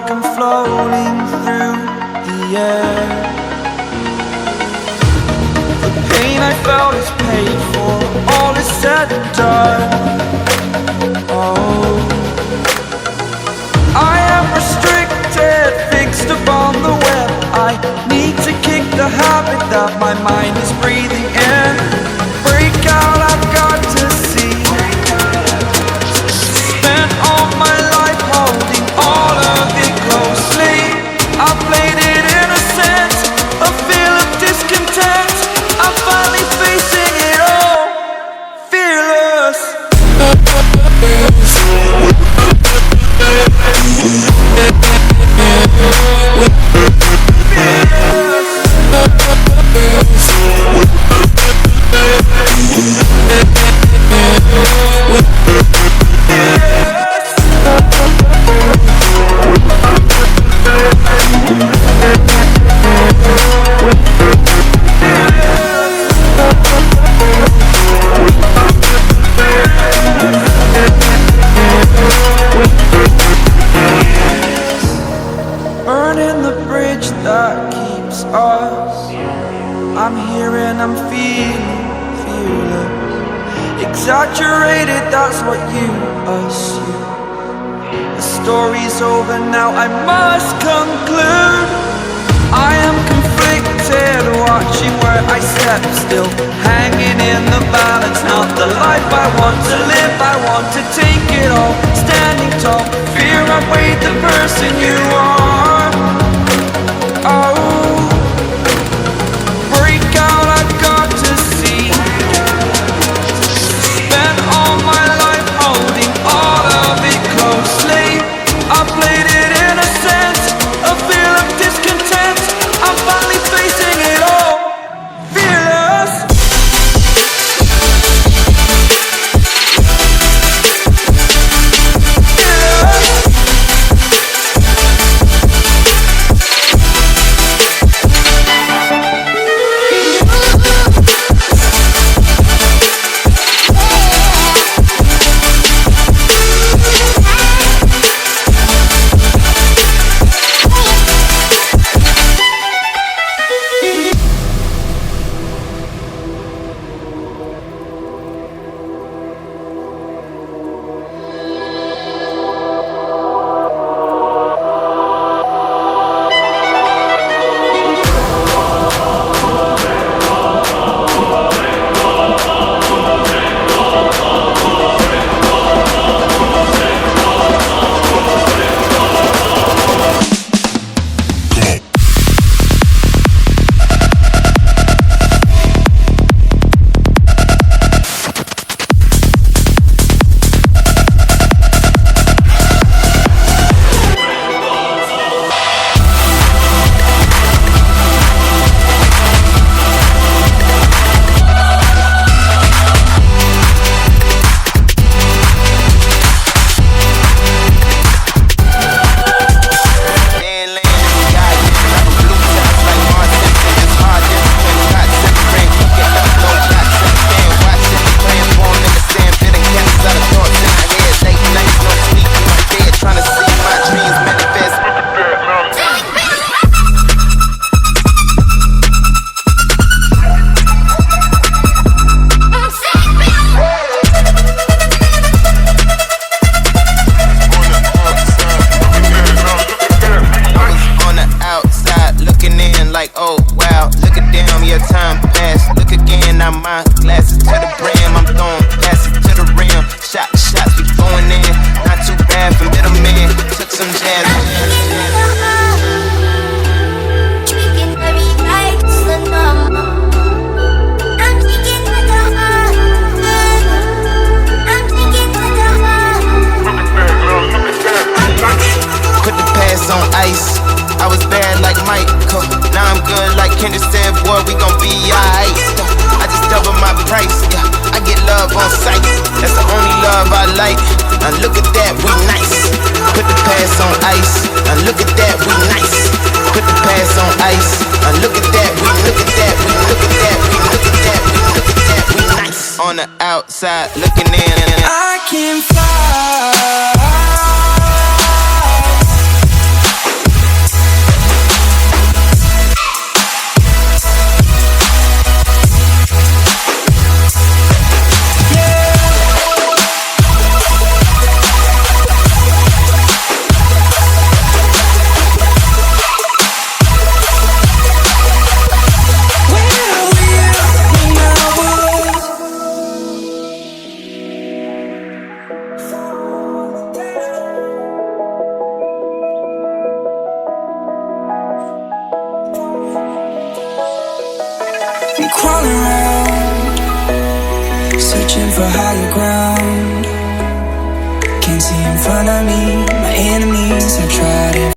like I'm floating through the air. The pain I felt is paid for, all is said and done. Oh, I am restricted, fixed upon the web. I need to kick the habit that my mind is breathing in. Break out, I've got to see. Spent all my life holding all of it closely. I played it innocent, a feel of discontent. I'm finally facing it all, fearless. Burning the bridge that keeps us. I'm here and I'm feeling fearless. Exaggerated, that's what you assume. The story's over now, I must conclude. I am conflicted, watching where I step still, hanging in the balance. Not the life I want to live, I want to take it all. Standing tall, fear outweighed the person you are. Oh, break out, I've got to see. Spent all my life holding all of it closely. I played it innocent, a feel of discontent. I'm finally facing it all, fearless. Now look at that, we nice. Put the past on ice. Now look at that, we nice. Put the past on ice. Now look at that, we look at that, we look at that, we look at that, we look at that, we nice. On the outside looking in. I can fly searching for higher ground. Can't see in front of me, my enemies have tried it.